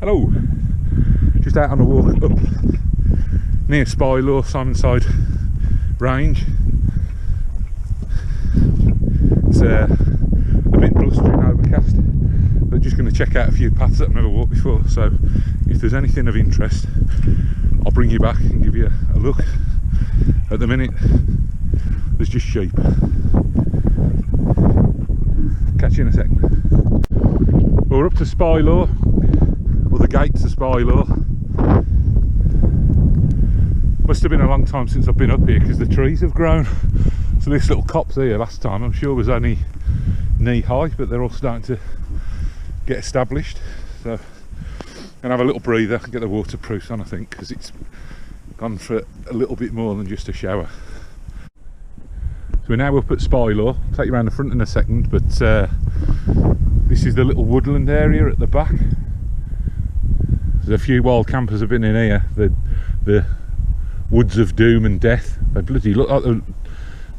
Hello, just out on a walk up near Spylaw, Simonside range. It's a bit blustery and overcast, but just going to check out a few paths that I've never walked before, so if there's anything of interest I'll bring you back and give you a look. At the minute there's just sheep. Catch you in a second. Well, we're up to Spylaw, or the gates of Spylaw. Must have been a long time since I've been up here because the trees have grown. So this little copse here last time I'm sure was only knee high, but they're all starting to get established. So I'm gonna have a little breather and get the waterproofs on, I think, because it's gone for a little bit more than just a shower. So we're now up at Spylaw. I'll take you around the front in a second, but this is the little woodland area at the back. There's a few wild campers have been in here. The woods of doom and death. They bloody look like the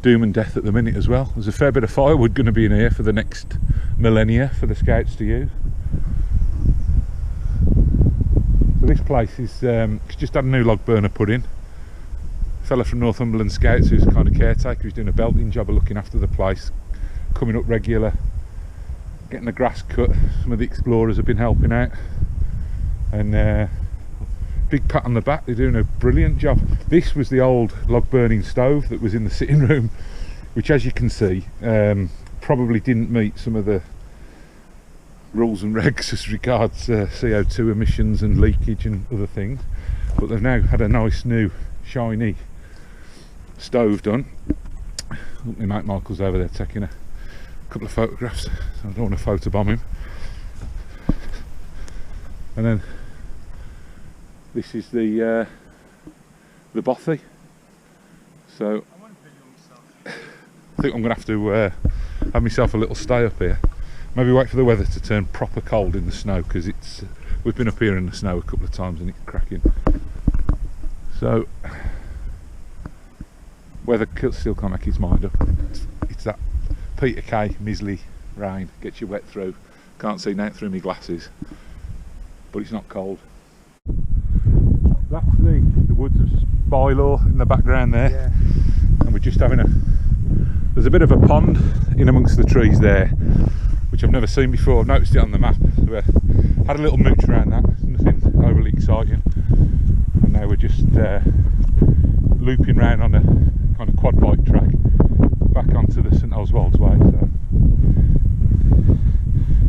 doom and death at the minute as well. There's a fair bit of firewood going to be in here for the next millennia for the scouts to use. So this place is just had a new log burner put in. A fella from Northumbrian Scouts, who's a kind of caretaker, who's doing a belting job of looking after the place, coming up regular, getting the grass cut. Some of the explorers have been helping out, and big pat on the back, they're doing a brilliant job. This was the old log burning stove that was in the sitting room, which, as you can see, probably didn't meet some of the rules and regs as regards CO2 emissions and leakage and other things, but they've now had a nice new shiny stove done. My mate Michael's over there taking a couple of photographs, so I don't want to photobomb him. And then this is the bothy. So I think I'm going to have to have myself a little stay up here. Maybe wait for the weather to turn proper cold in the snow, because it's we've been up here in the snow a couple of times and it's cracking. So weather still can't make its mind up. It's that Peter K mizzly rain, gets you wet through. Can't see now through my glasses, but it's not cold. That's the woods of Spylaw in the background there, yeah. And we're just having there's a bit of a pond in amongst the trees there, which I've never seen before. I've noticed it on the map, so we had a little mooch around that, nothing overly exciting, and now we're just looping round on a kind of quad bike track back onto the St Oswald's Way. So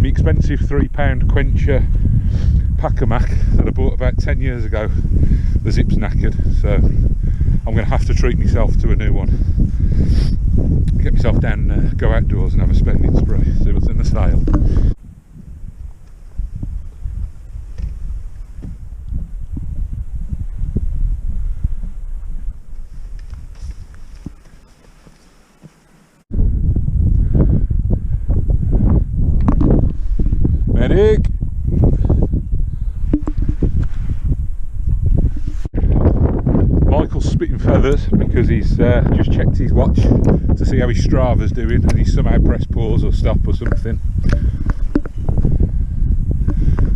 the expensive £3 quencher Pack-a-Mac that I bought about 10 years ago, the zip's knackered, so I'm going to have to treat myself to a new one. Get myself down, go outdoors and have a spending spree, see what's in the sale. Medic! Michael's spitting feathers because he's just checked his watch to see how his Strava's doing, and he's somehow pressed pause or stop or something.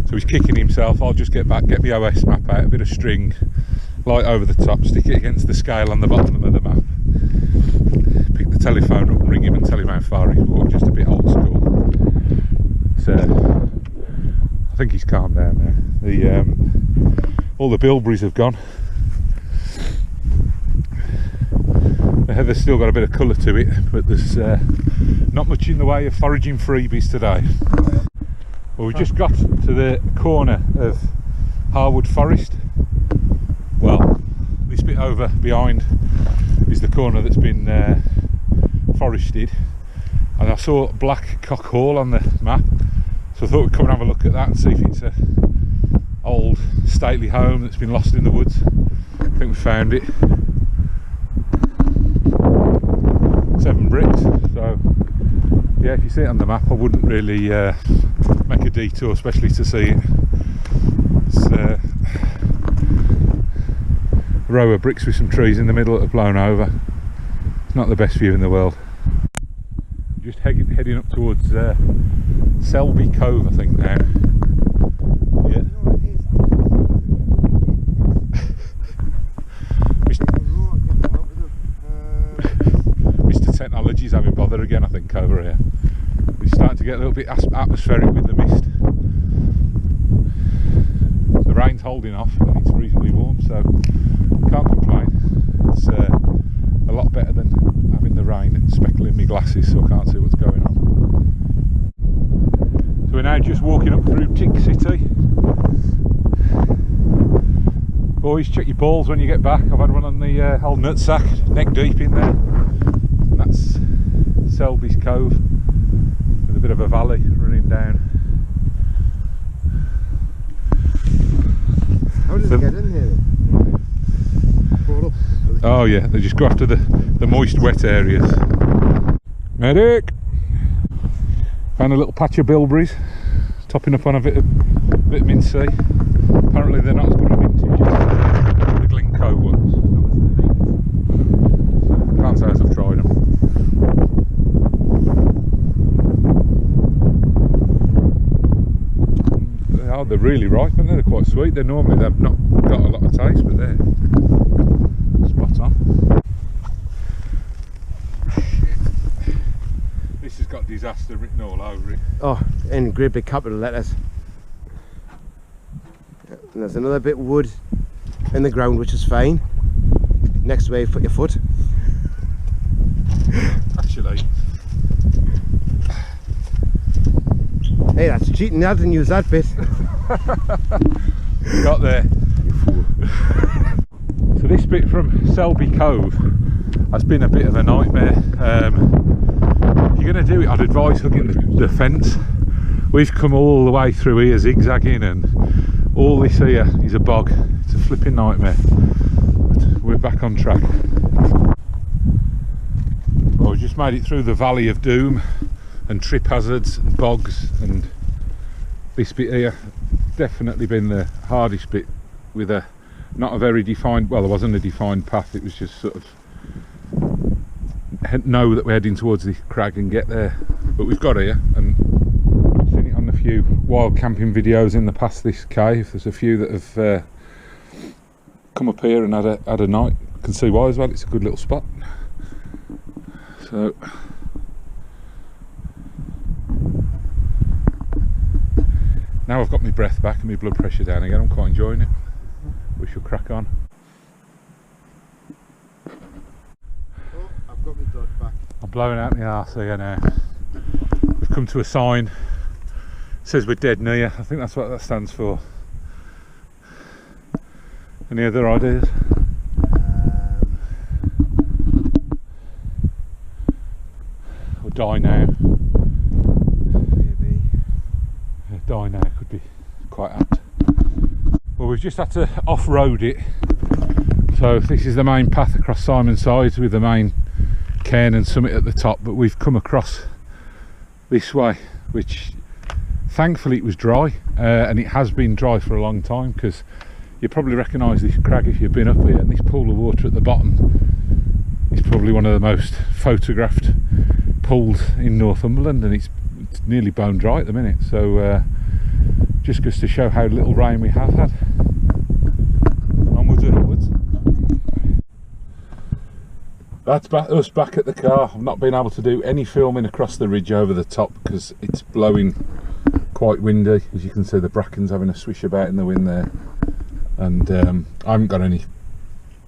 So he's kicking himself. I'll just get back, get my OS map out, a bit of string, light over the top, stick it against the scale on the bottom of the map, pick the telephone up and ring him and tell him how far he's walked, just a bit old school. So I think he's calmed down now. All the bilberries have gone. The heather's still got a bit of colour to it, but there's not much in the way of foraging freebies today. Well, we've just got to the corner of Harwood Forest. Well, this bit over behind is the corner that's been forested, and I saw Black Cock Hall on the map, so I thought we'd come and have a look at that and see if it's a old stately home that's been lost in the woods. I think we found it. 7 bricks, so yeah, if you see it on the map I wouldn't really make a detour, especially to see it. It's a row of bricks with some trees in the middle that have blown over. It's not the best view in the world. Just heading up towards Selby Cove, I think now. Yeah. weather again, I think, over here. It's starting to get a little bit atmospheric with the mist. The rain's holding off and it's reasonably warm, so can't complain. It's a lot better than having the rain and speckling my glasses, so I can't see what's going on. So we're now just walking up through Tick City. Boys, check your balls when you get back. I've had one on the whole nutsack, neck deep in there. And that's Selby's Cove with a bit of a valley running down. How does it get in here? Oh yeah, they just go after the moist, wet areas. Medic! Found a little patch of bilberries, topping up on a bit of vitamin C. Apparently they're not as good a vintage as the Glencoe ones. Can't say as I've tried them. Oh, they're really ripe, aren't they? They're quite sweet. They've not got a lot of taste, but they're spot on. This has got disaster written all over it. Oh, in great big capital letters. And there's another bit of wood in the ground, which is fine. Next way, put your foot. Actually, hey, that's cheating. I didn't use that bit. got there. You fool. So this bit from Selby Cove has been a bit of a nightmare. If you're going to do it, I'd advise hugging the fence. We've come all the way through here zigzagging, and all this here is a bog. It's a flipping nightmare. But we're back on track. Well, we just made it through the Valley of Doom and trip hazards and bogs, and this bit here definitely been the hardest bit, with not a very defined, well, there wasn't a defined path. It was just sort of know that we're heading towards the crag and get there. But we've got here, and I've seen it on a few wild camping videos in the past, this cave. There's a few that have come up here and had a night. You can see why as well. It's a good little spot. So now I've got my breath back and my blood pressure down again. I'm quite enjoying it. We shall crack on. Oh, I've got my blood back. I'm blowing out my arse here now. We've come to a sign. It says we're dead near. I think that's what that stands for. Any other ideas? Or die now. Maybe. Die now could be quite apt. Well, we've just had to off-road it. So this is the main path across Simonside with the main cairn and summit at the top, but we've come across this way, which thankfully it was dry, and it has been dry for a long time, because you probably recognise this crag if you've been up here, and this pool of water at the bottom is probably one of the most photographed pools in Northumberland, and it's nearly bone dry at the minute. So just goes to show how little rain we have had. Onwards and upwards. That's us back at the car. I've not been able to do any filming across the ridge over the top because it's blowing quite windy. As you can see, the bracken's having a swish about in the wind there, and I haven't got any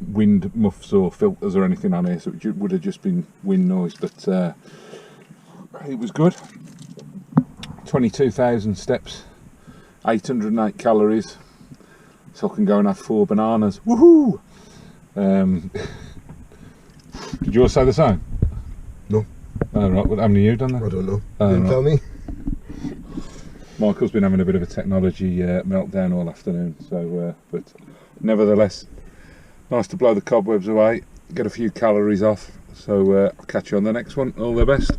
wind muffs or filters or anything on here, so it would have just been wind noise, but it was good. 22,000 steps, 808 calories, so I can go and have 4 bananas. Woohoo! Did you all say the same? No. Oh, right. What, how many have you done that? I don't know. Didn't tell me. Michael's been having a bit of a technology meltdown all afternoon, so but nevertheless, nice to blow the cobwebs away, get a few calories off. So I'll catch you on the next one. All the best.